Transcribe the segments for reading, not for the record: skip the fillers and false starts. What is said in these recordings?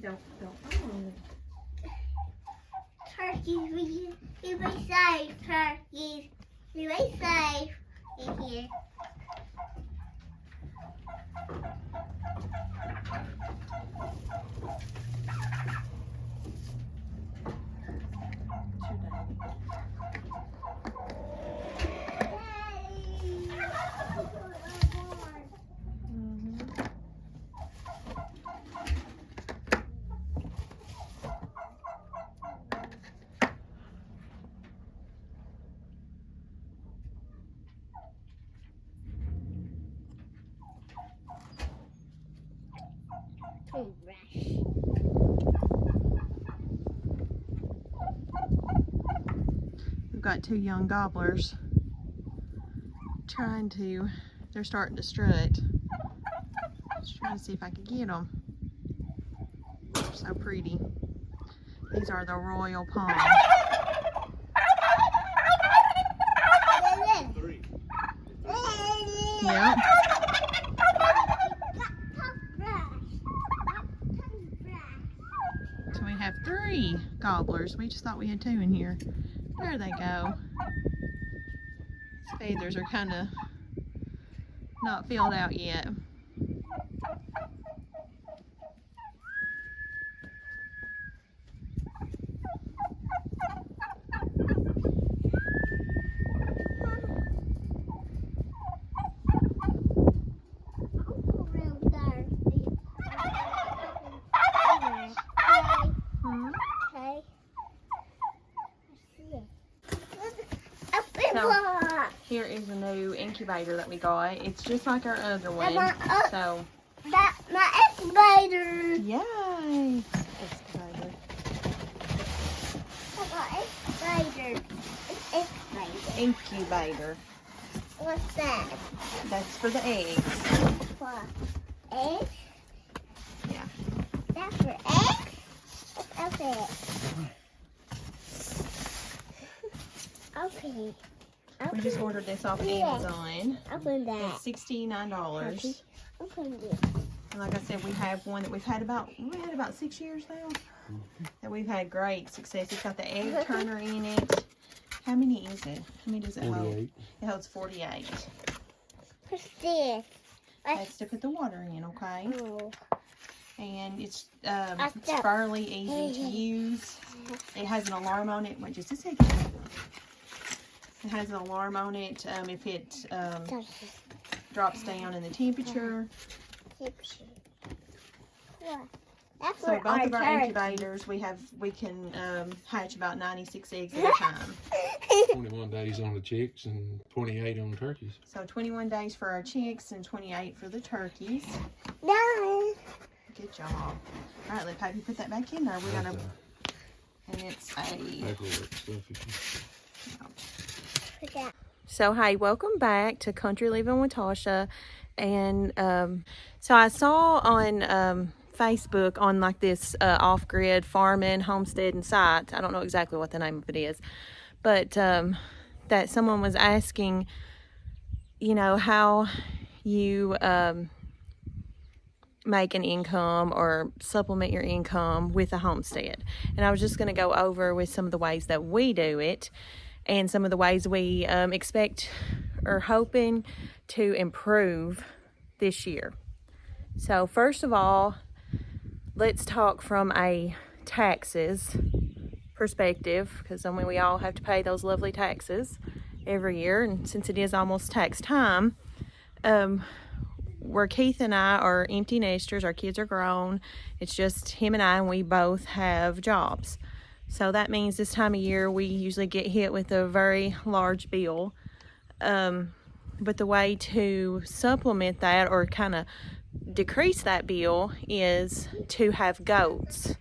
Don't. Oh. Turkeys, we be safe, turkeys. We be safe in here. We've got two young gobblers they're starting to strut. Just trying to see if I can get them. They're so pretty. These are the royal palm. Yep. So we have 3 gobblers. We just thought we had 2 in here. There they go. These feathers are kind of not filled out yet. So here is a new incubator that we got. It's just like our other one. So that's my excavator. Yay! Excavator. Excavator. Excavator. Incubator. What's that? That's for the eggs. For eggs? Yeah. That's for eggs? Okay. Okay. We just ordered this off Amazon. Open that. It's $69. Open this. And like I said, we have one that we've had about 6 years now. That we've had great success. It's got the egg turner in it. How many is it? How many does it hold? 48. It holds 48. What's this? That's to put the water in, okay? Oh. And it's fairly easy to use. It has an alarm on it. Wait just a second. It has an alarm on it if it drops down in the temperature. That's So both of our incubators, we can hatch about 96 eggs at a time. 21 days on the chicks and 28 on the turkeys. So 21 days for our chicks and 28 for the turkeys. Done. Good job. All right, let Pappy put that back in there. We're gonna, and it's a. Paperwork stuff if you... So hey, welcome back to Country Living with Tasha. And so I saw on Facebook on like this off-grid farming, homestead and site. I don't know exactly what the name of it is, but that someone was asking, you know, how you make an income or supplement your income with a homestead. And I was just going to go over with some of the ways that we do it and some of the ways we expect or hoping to improve this year. So first of all, let's talk from a taxes perspective, because I mean we all have to pay those lovely taxes every year, and since it is almost tax time, where Keith and I are empty nesters, our kids are grown, it's just him and I, and we both have jobs. So that means this time of year we usually get hit with a very large bill. But the way to supplement that or kind of decrease that bill is to have goats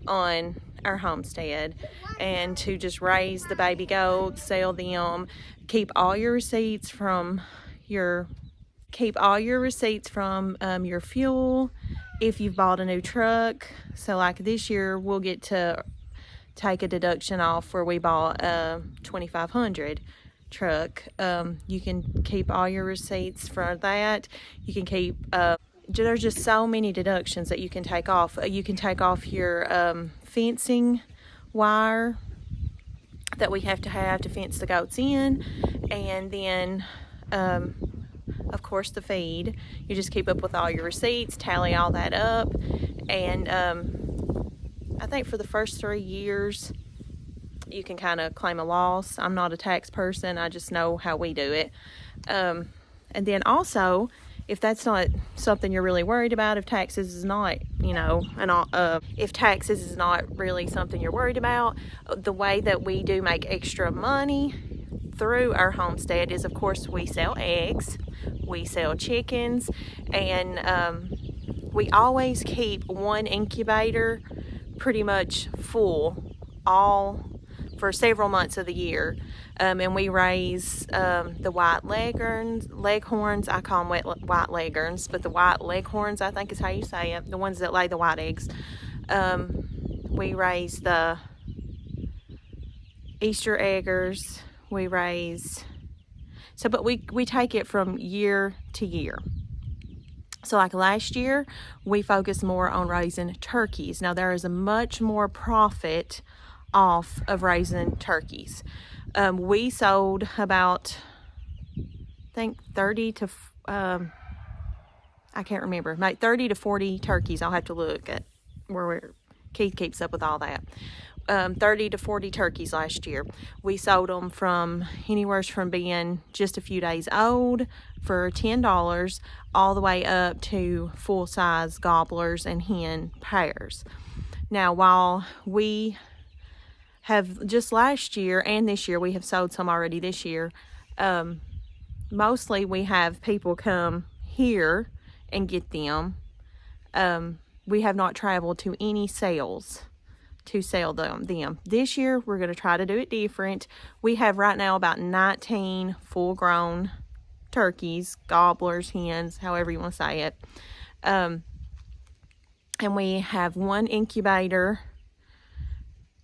on our homestead and to just raise the baby goats, sell them, keep all your receipts from your fuel if you've bought a new truck. So like this year we'll get to take a deduction off where we bought a 2500 truck. You can keep all your receipts for that. You can keep there's just so many deductions that you can take off. You can take off your fencing wire that we have to fence the goats in, and then of course the feed. You just keep up with all your receipts, tally all that up, and I think for the first 3 years you can kind of claim a loss. I'm not a tax person, I just know how we do it. And then also, if that's not something you're really worried about, if taxes is not, if taxes is not really something you're worried about, the way that we do make extra money through our homestead is, of course, we sell eggs, we sell chickens, and we always keep one incubator pretty much full for several months of the year. And we raise the white leghorns. I call them white leghorns, but the white leghorns, I think is how you say it, the ones that lay the white eggs. We raise the Easter eggers. But we take it from year to year. So like last year, we focused more on raising turkeys. Now there is a much more profit off of raising turkeys. We sold about, I think 30 to, I can't remember, like 30 to 40 turkeys. I'll have to look at Keith keeps up with all that. 30 to 40 turkeys last year. We sold them from anywhere from being just a few days old for $10 all the way up to full-size gobblers and hen pairs. Now, while we have just last year and this year, we have sold some already this year, mostly we have people come here and get them. We have not traveled to any sales to sell them. This year, we're going to try to do it different. We have right now about 19 full-grown turkeys, gobblers, hens, however you want to say it. And we have one incubator.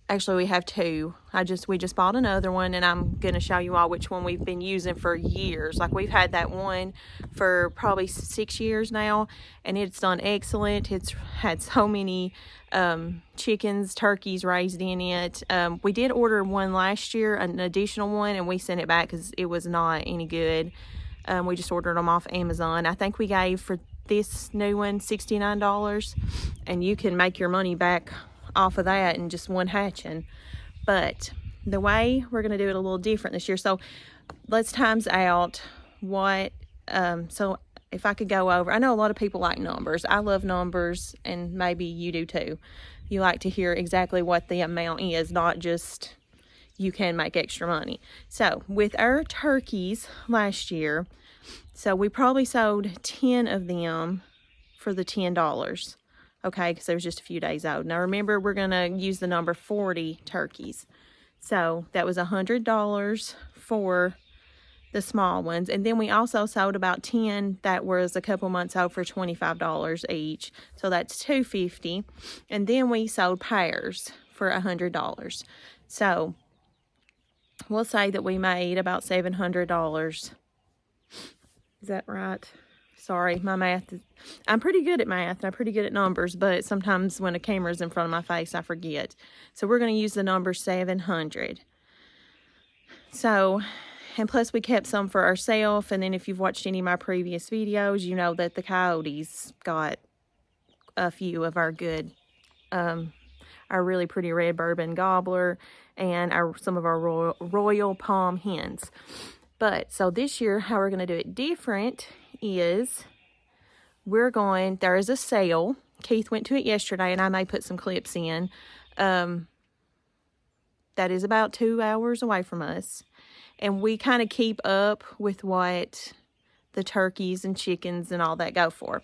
Actually, we have two. We just bought another one, and I'm going to show you all which one we've been using for years. Like, we've had that one for probably 6 years now, and it's done excellent. It's had so many chickens, turkeys raised in it. We did order one last year, an additional one, and we sent it back because it was not any good. We just ordered them off Amazon. I think we gave for this new one $69, and you can make your money back off of that in just one hatching. But the way we're going to do it a little different this year, so let's times out what so if I could go over, I know a lot of people like numbers. I love numbers, and maybe you do too. You like to hear exactly what the amount is, not just you can make extra money. So with our turkeys last year, so we probably sold 10 of them for the $10. Okay, because they was just a few days old. Now remember, we're going to use the number 40 turkeys. So that was $100 for the small ones. And then we also sold about 10 that was a couple months old for $25 each. So that's $250. And then we sold pairs for $100. So we'll say that we made about $700. Is that right? Sorry, my math, I'm pretty good at math, and I'm pretty good at numbers, but sometimes when a camera's in front of my face, I forget. So we're going to use the number 700. So, and plus we kept some for ourselves, and then if you've watched any of my previous videos, you know that the coyotes got a few of our good, our really pretty red bourbon gobbler, and some of our royal palm hens. But, so this year, how we're going to do it different is there is a sale. Keith went to it yesterday, and I may put some clips in. That is about 2 hours away from us. And we kind of keep up with what the turkeys and chickens and all that go for.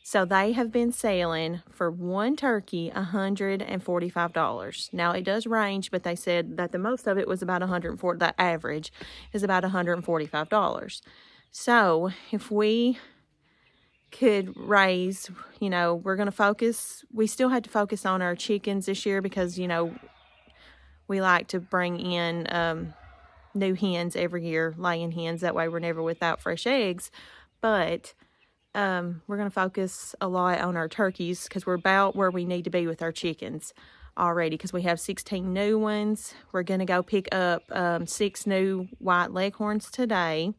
So they have been selling for one turkey $145. Now it does range, but they said that the most of it was about $140. The average is about $145. So if we could raise, we're going to focus. We still had to focus on our chickens this year because we like to bring in new hens every year, laying hens. That way we're never without fresh eggs. But we're going to focus a lot on our turkeys because we're about where we need to be with our chickens already because we have 16 new ones. We're going to go pick up 6 new white leghorns today.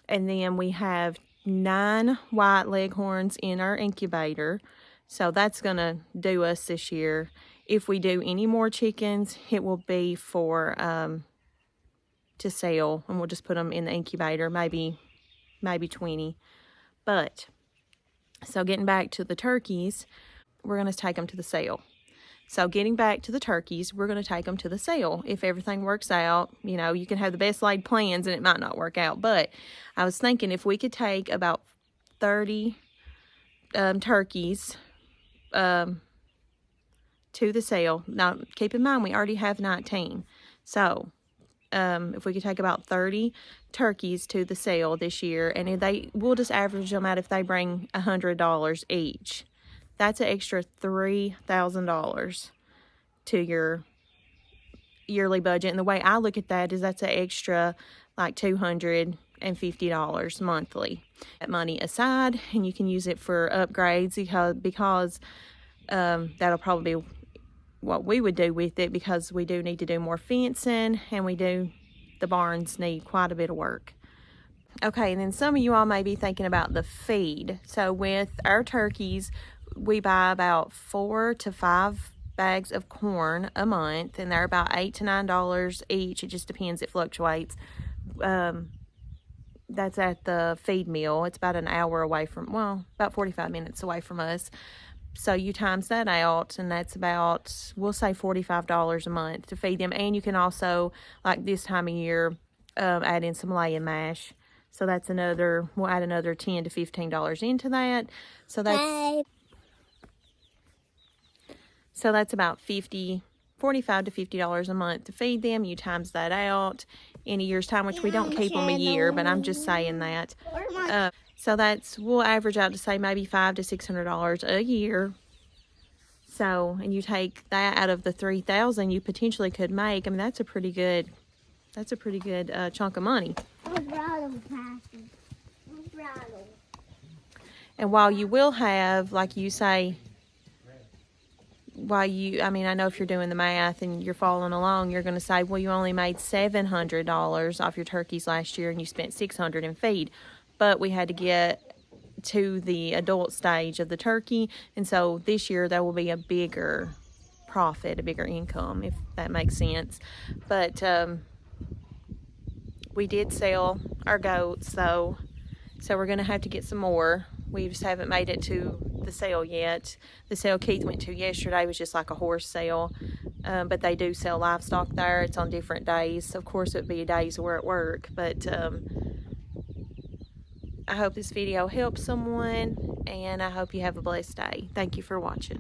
And then we have 9 white leghorns in our incubator. So that's going to do us this year. If we do any more chickens, it will be for to sell, and we'll just put them in the incubator, maybe 20. But so getting back to the turkeys, we're going to take them to the sale. So getting back to the turkeys, we're going to take them to the sale. If everything works out, you know, you can have the best laid plans and it might not work out. But I was thinking if we could take about 30 turkeys to the sale. Now, keep in mind, we already have 19. So if we could take about 30 turkeys to the sale this year, and we'll just average them out if they bring $100 each. That's an extra $3,000 to your yearly budget. And the way I look at that is that's an extra like $250 monthly. That money aside, and you can use it for upgrades because that'll probably be what we would do with it, because we do need to do more fencing, and the barns need quite a bit of work. Okay, and then some of you all may be thinking about the feed. So with our turkeys, we buy about 4 to 5 bags of corn a month, and they're about $8 to $9 each. It just depends, it fluctuates. That's at the feed mill. It's about an hour away from, well, about 45 minutes away from us. So you times that out, and that's about, we'll say $45 a month to feed them. And you can also, like this time of year, add in some lay and mash. So that's we'll add another $10 to $15 into that. So that's about $45 to $50 a month to feed them. You times that out in a year's time, which we don't keep them a year, but I'm just saying that. So we'll average out to say maybe $500 to $600 a year. So, and you take that out of the $3,000 you potentially could make. I mean, that's a pretty good chunk of money. And while you will have, like you say, I know if you're doing the math and you're following along, you're going to say, well, you only made $700 off your turkeys last year and you spent $600 in feed. But we had to get to the adult stage of the turkey, and so this year there will be a bigger profit, a bigger income, if that makes sense. But we did sell our goats, so we're going to have to get some more. We just haven't made it to the sale yet. The sale Keith went to yesterday was just like a horse sale, but they do sell livestock there. It's on different days. Of course, it would be days we're at work, but I hope this video helps someone, and I hope you have a blessed day. Thank you for watching.